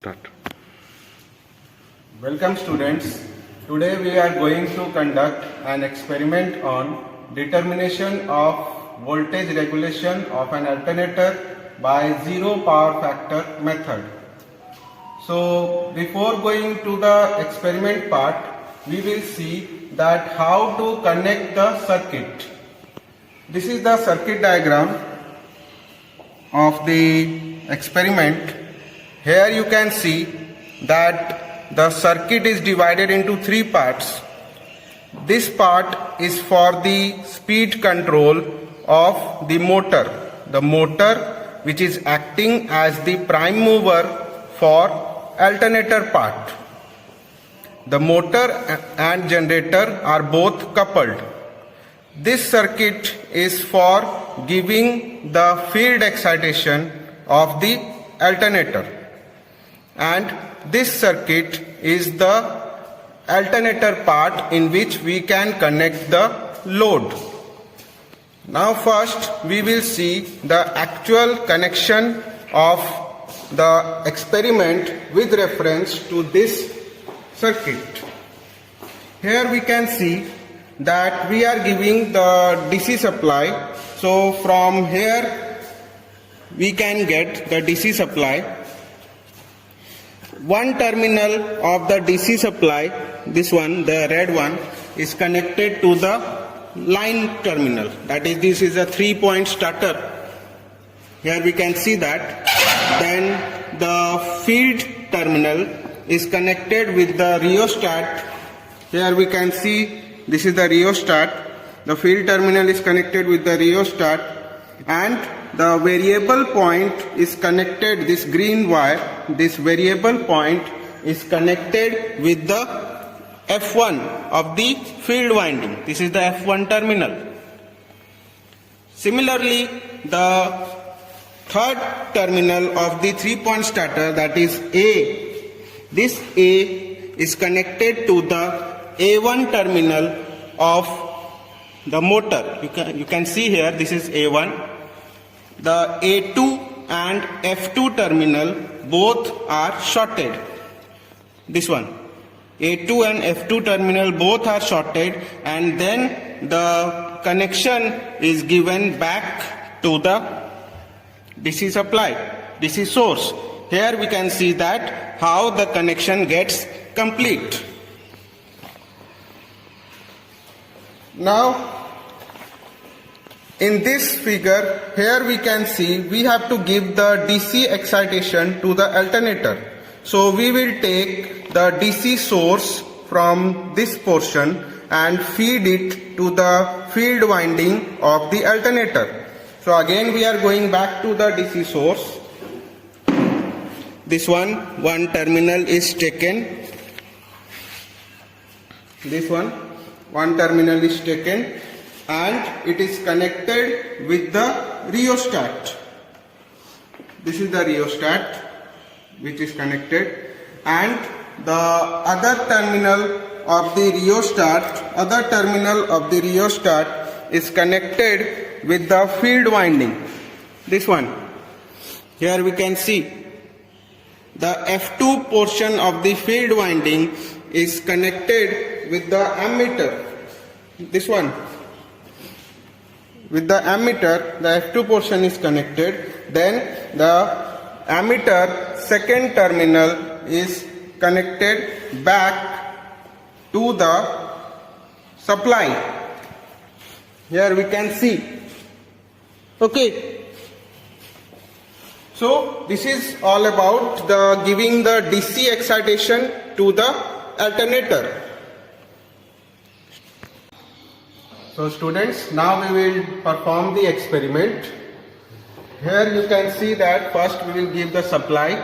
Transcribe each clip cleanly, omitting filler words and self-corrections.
Start. Welcome students. Today we are going to conduct an experiment on determination of voltage regulation of an alternator by zero power factor method. So before going to the experiment part, we will see that how to connect the circuit. This is the circuit diagram of the experiment. Here you can see that the circuit is divided into three parts. This part is for the speed control of the motor which is acting as the prime mover for alternator part. The motor and generator are both coupled. This circuit is for giving the field excitation of the alternator. And this circuit is the alternator part in which we can connect the load. Now first we will see the actual connection of the experiment with reference to this circuit. Here we can see that we are giving the DC supply. So from here we can get the DC supply. One terminal of the DC supply, this one, the red one, is connected to the line terminal. That is, this is a 3-point starter. Here we can see that. Then the field terminal is connected with the rheostat. Here we can see this is the rheostat. The field terminal is connected with the rheostat, and the variable point is connected, this green wire, this variable point is connected with the F1 of the field winding. This is the F1 terminal. Similarly, the third terminal of the 3-point starter, that is A, this A is connected to the A1 terminal of the motor. You can see here, this is A1. The A2 and F2 terminal both are shorted. This one, A2 and F2 terminal both are shorted, and then the connection is given back to the DC supply, DC source. Here we can see that how the connection gets complete. Now in this figure, here we can see we have to give the DC excitation to the alternator. So we will take the DC source from this portion and feed it to the field winding of the alternator. So again we are going back to the DC source. This one terminal is taken. This one terminal is taken, and it is connected with the rheostat. This is the rheostat which is connected, and the other terminal of the rheostat is connected with the field winding. This one. Here we can see the F2 portion of the field winding is connected with the ammeter. This one. With the ammeter, the F2 portion is connected. Then the ammeter second terminal is connected back to the supply. Here we can see. Okay. So this is all about the giving the DC excitation to the alternator. So students, now we will perform the experiment. Here you can see that first we will give the supply,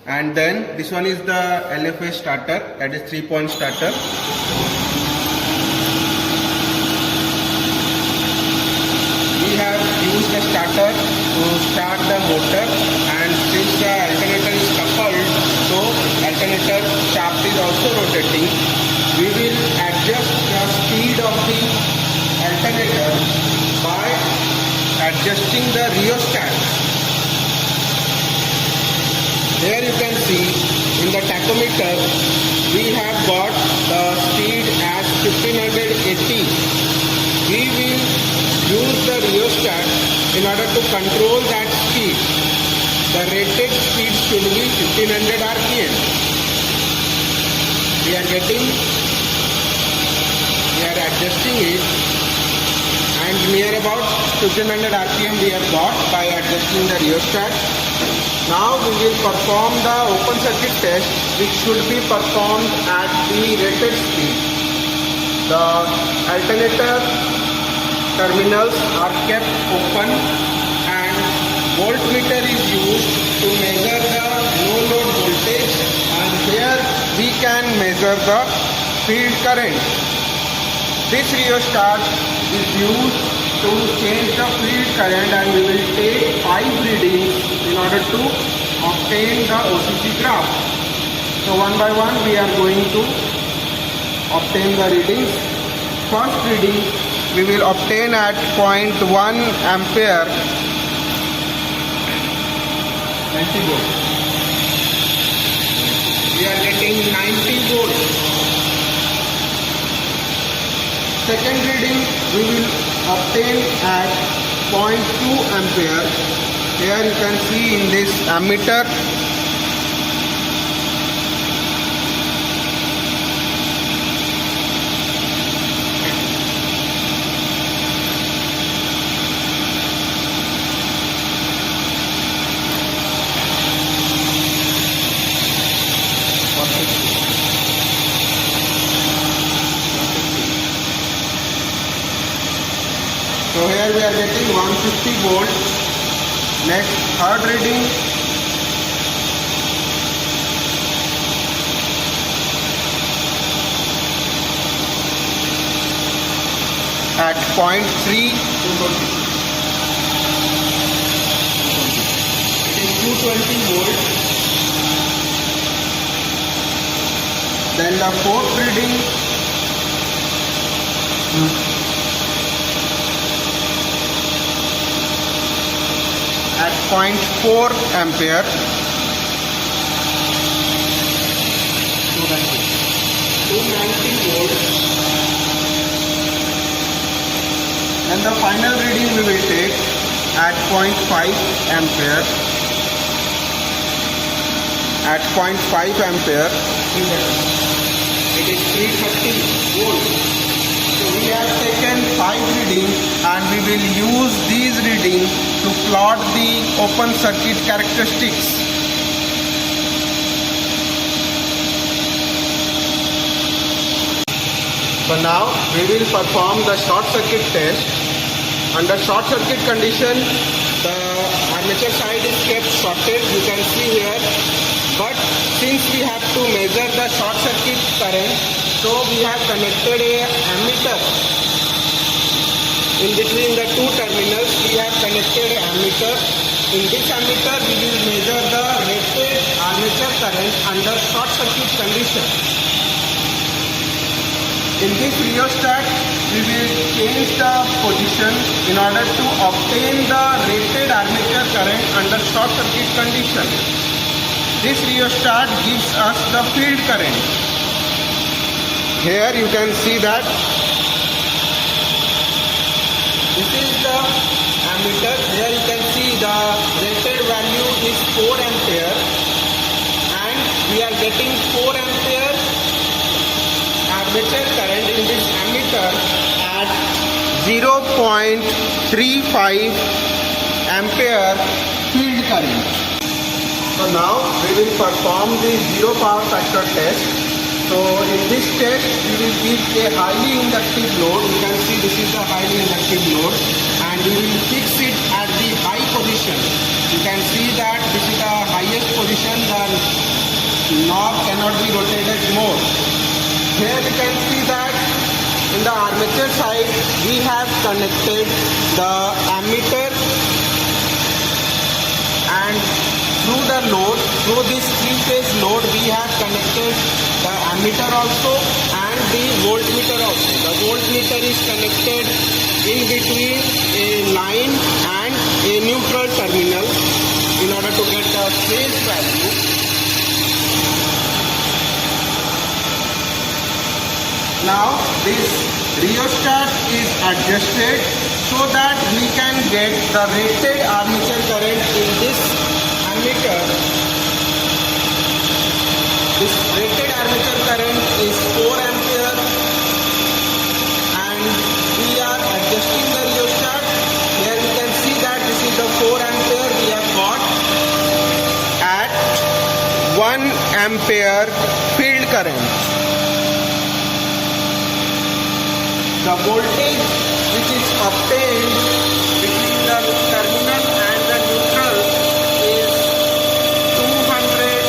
and then this one is the LFA starter, that is 3-point starter. We have used the starter to start the motor, and since the alternator is coupled, so alternator shaft is also rotating. We will adjust the speed of the alternator by adjusting the rheostat. you can see in the tachometer we have got the speed as 1580. We will use the rheostat in order to control that speed. The rated speed should be 1500 RPM. We are adjusting it, and near about 1500 RPM we have got by adjusting the rheostat. Now we will perform the open circuit test, which should be performed at the rated speed. The alternator terminals are kept open and voltmeter is used to measure the no load voltage, and here we can measure the field current. This rheostat is used to change the field current, and we will take 5 readings in order to obtain the OCC graph. So one by one we are going to obtain the readings. First reading we will obtain at 0.1 ampere, 90 volts. We are getting 90 volts. Second reading we will obtain at 0.2 ampere. Here you can see in this ammeter. So here we are getting 150 volt. Next, third reading. At 0.3, it is 220 volt. Then the fourth reading at 0.4 ampere, 290 volts. And the final reading we will take at 0.5 ampere, at 0.5 ampere. It is 330 volts. So we have taken 5 readings, and we will use these readings to plot the open circuit characteristics. So now we will perform the short circuit test. Under short circuit condition, the armature side is kept shorted, you can see here. But since we have to measure the short circuit current, so we have connected a ammeter. In between the two terminals, we have connected an ammeter. In this ammeter, we will measure the rated armature current under short circuit condition. In this rheostat, we will change the position in order to obtain the rated armature current under short circuit condition. This rheostat gives us the field current. Here you can see that this is the ammeter. Here you can see the rated value is 4 ampere, and we are getting 4 ampere armature current in this ammeter at 0.35 ampere field current. So now we will perform the zero power factor test. So in this test we will give a highly inductive load. You can see this is the highly inductive load, and we will fix it at the high position. You can see that this is the highest position. The knob cannot be rotated more. Here you can see that in the armature side we have connected the ammeter, and through the load, through this 3-phase load, we have connected the ammeter also and the voltmeter also. The voltmeter is connected in between a line and a neutral terminal in order to get the phase value. Now this rheostat is adjusted so that we can get the rated armature current in this ammeter. This rated armature current is 4 ampere and we are adjusting the rheostat. Here we can see that this is the 4 ampere we have got at 1 ampere field current. The voltage which is obtained between the terminal and the neutral is 200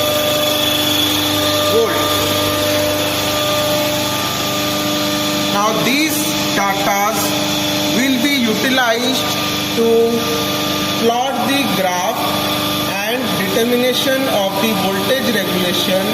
volts. Now these datas will be utilized to plot the graph and determination of the voltage regulation